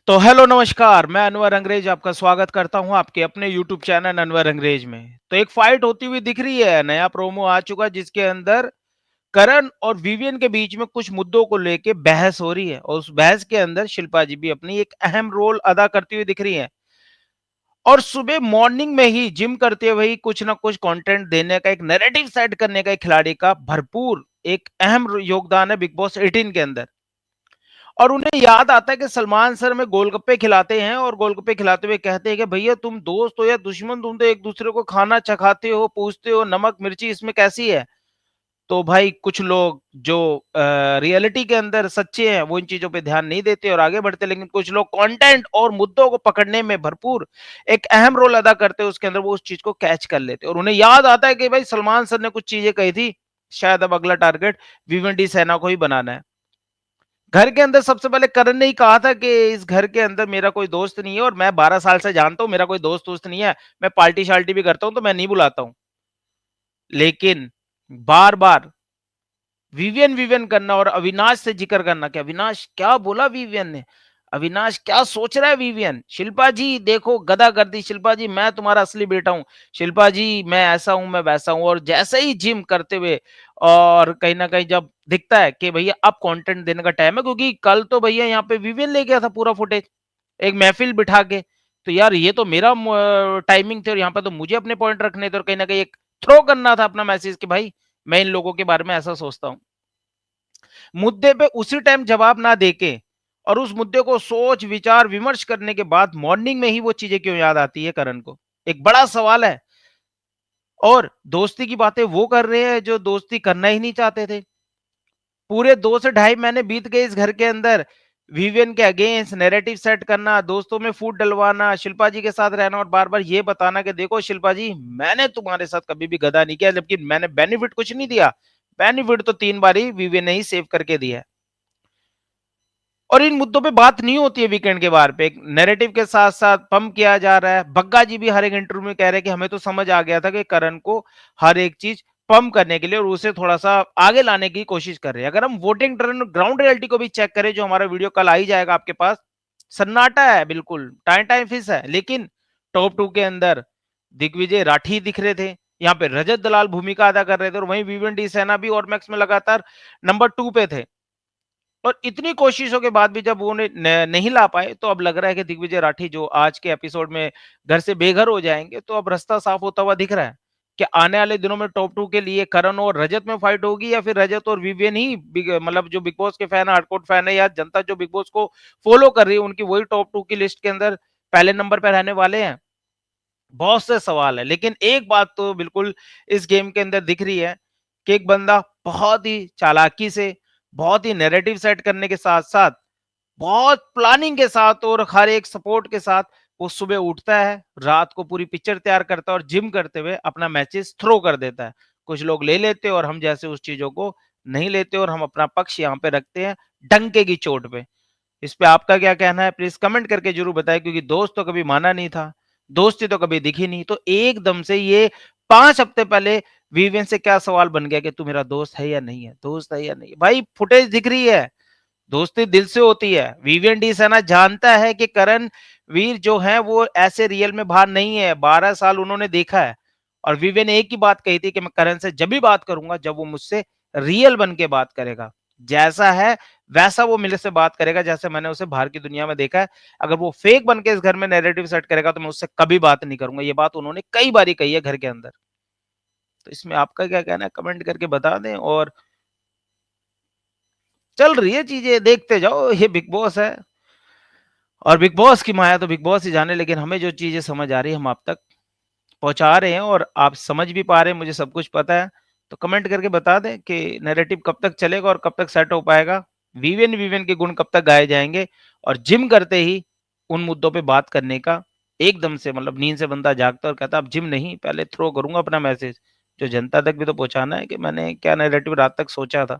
तो हेलो नमस्कार, मैं अनवर अंग्रेज आपका स्वागत करता हूं आपके अपने यूट्यूब चैनल अनवर अंग्रेज में। तो एक फाइट होती हुई दिख रही है, नया प्रोमो आ चुका है जिसके अंदर करण और विवियन के बीच में कुछ मुद्दों को लेके बहस हो रही है और उस बहस के अंदर शिल्पा जी भी अपनी एक अहम रोल अदा करती हुई दिख रही है। और सुबह मॉर्निंग में ही जिम करते हुए ही कुछ ना कुछ कंटेंट देने का, एक नैरेटिव सेट करने का एक खिलाड़ी का भरपूर एक अहम योगदान है बिग बॉस 18 के अंदर। और उन्हें याद आता है कि सलमान सर में गोलगप्पे खिलाते हैं और गोलगप्पे खिलाते हुए कहते हैं कि भैया तुम दोस्त हो या दुश्मन, तुम तो एक दूसरे को खाना चखाते हो, पूछते हो नमक मिर्ची इसमें कैसी है। तो भाई कुछ लोग जो रियलिटी के अंदर सच्चे हैं वो इन चीजों पे ध्यान नहीं देते और आगे बढ़ते, लेकिन कुछ लोग कंटेंट और मुद्दों को पकड़ने में भरपूर एक अहम रोल अदा करते हैं, उसके अंदर वो उस चीज को कैच कर लेते हैं और उन्हें याद आता है कि भाई सलमान सर ने कुछ चीजें कही थी, शायद अब अगला टारगेट भिवंडी सेना को ही बनाना है। घर के अंदर सबसे पहले करण ने ही कहा था कि इस घर के अंदर मेरा कोई दोस्त नहीं है और मैं 12 साल से जानता हूं मेरा कोई दोस्त दोस्त नहीं है, मैं पार्टी शाल्टी भी करता हूं तो मैं नहीं बुलाता हूं। लेकिन बार बार विवियन विवियन करना और अविनाश से जिक्र करना कि अविनाश क्या बोला विवियन ने, अविनाश क्या सोच रहा है विवियन, शिल्पा जी देखो गदा कर दी, शिल्पा जी मैं तुम्हारा असली बेटा हूं, शिल्पा जी मैं ऐसा हूं मैं वैसा हूं। और जैसे ही जिम करते हुए और कहीं ना कहीं जब दिखता है कि भैया अब कंटेंट देने का टाइम है, क्योंकि कल तो भैया यहाँ पे विवियन ले गया था पूरा फुटेज एक महफिल बिठा के, तो यार ये तो मेरा टाइमिंग थे और यहाँ पे तो मुझे अपने पॉइंट रखने थे और कहीं ना कहीं एक थ्रो करना था अपना मैसेज कि भाई मैं इन लोगों के बारे में ऐसा सोचता हूँ। मुद्दे पे उसी टाइम जवाब ना देके और उस मुद्दे को सोच विचार विमर्श करने के बाद मॉर्निंग में ही वो चीजें क्यों याद आती है करण को, एक बड़ा सवाल है। और दोस्ती की बातें वो कर रहे हैं जो दोस्ती करना ही नहीं चाहते थे। पूरे 2 से ढाई महीने बीत गए इस घर के अंदर, विवियन के अगेंस्ट नैरेटिव सेट करना, दोस्तों में फूट डलवाना, शिल्पा जी के साथ रहना और बार बार ये बताना कि देखो शिल्पा जी मैंने तुम्हारे साथ कभी भी गदा नहीं किया, जबकि मैंने बेनिफिट कुछ नहीं दिया, बेनिफिट तो 3 बार ही विवियन ने ही सेव करके दिया है। और इन मुद्दों पे बात नहीं होती है वीकेंड के बार पे, एक नैरेटिव के साथ साथ पंप किया जा रहा है। बग्गा जी भी हर एक इंटरव्यू में कह रहे हैं कि हमें तो समझ आ गया था कि करण को हर एक चीज पंप करने के लिए और उसे थोड़ा सा आगे लाने की कोशिश कर रहे हैं। अगर हम वोटिंग टर्न ग्राउंड रियलिटी को भी चेक करें, जो हमारा वीडियो कल आ ही जाएगा आपके पास, सन्नाटा है बिल्कुल, टाइम टाइम फिस है। लेकिन टॉप 2 के अंदर दिग्विजय राठी दिख रहे थे, यहाँ पे रजत दलाल भूमिका अदा कर रहे थे और वहीं विवेन डी सेना भी और मैक्स में लगातार नंबर 2 पे थे। और इतनी कोशिशों के बाद भी जब वो नहीं ला पाए, तो अब लग रहा है कि दिग्विजय राठी जो आज के एपिसोड में घर से बेघर हो जाएंगे, तो अब रास्ता साफ होता हुआ दिख रहा है कि आने वाले दिनों में टॉप 2 के लिए करण और रजत में फाइट होगी या फिर रजत और विवियन ही मतलब जो बिग बॉस के फैन है, हार्डकोर फैन है या जनता जो बिग बॉस को फॉलो कर रही है, उनकी वही टॉप 2 की लिस्ट के अंदर पहले नंबर पर रहने वाले हैं। बहुत से सवाल है, लेकिन एक बात तो बिल्कुल इस गेम के अंदर दिख रही है कि एक बंदा बहुत ही चालाकी से, बहुत ही नैरेटिव सेट करने के साथ साथ, बहुत प्लानिंग के साथ और हर एक सपोर्ट के साथ वो सुबह उठता है, रात को पूरी पिक्चर तैयार करता है और जिम करते हुए अपना मैचेस थ्रो कर देता है। कुछ लोग ले लेते हैं और हम जैसे उस चीजों को नहीं लेते और हम अपना पक्ष यहाँ पे रखते हैं डंके की चोट पे। इस पे आपका क्या कहना है प्लीज कमेंट करके जरूर बताएं, क्योंकि दोस्त तो कभी माना नहीं था, दोस्ती तो कभी दिखी नहीं, तो एकदम से ये 5 हफ्ते पहले विवेन से क्या सवाल बन गया कि तू मेरा दोस्त है या नहीं है, दोस्त है या नहीं है। भाई फुटेज दिख रही है, दोस्ती दिल से होती है। विवियन डी सेना जानता है कि करण वीर जो है वो ऐसे रियल में बाहर नहीं है, 12 साल उन्होंने देखा है। और विवियन एक ही बात कही थी कि मैं करण से जब भी बात करूंगा जब वो मुझसे रियल बन के बात करेगा, जैसा है वैसा वो मेरे से बात करेगा, जैसे मैंने उसे बाहर की दुनिया में देखा है। अगर वो फेक बन के इस घर में नैरेटिव सेट करेगा तो मैं उससे कभी बात नहीं करूंगा। ये बात उन्होंने कई बारी कही है घर के अंदर। तो इसमें आपका क्या कहना है कमेंट करके बता दें। और चल रही है चीजें, देखते जाओ, ये बिग बॉस है और बिग बॉस की माया तो बिग बॉस ही जाने, लेकिन हमें जो चीजें समझ आ रही है हम आप तक पहुंचा रहे हैं और आप समझ भी पा रहे हैं, मुझे सब कुछ पता है। तो कमेंट करके बता दें कि नैरेटिव कब तक चलेगा और कब तक सेट हो पाएगा, विवेन विवेन के गुण कब तक गाए जाएंगे और जिम करते ही उन मुद्दों पे बात करने का एकदम से, मतलब नींद से बंदा जागता और कहता अब जिम नहीं, पहले थ्रो करूंगा अपना मैसेज, जो जनता तक भी तो पहुंचाना है कि मैंने क्या नैरेटिव रात तक सोचा था।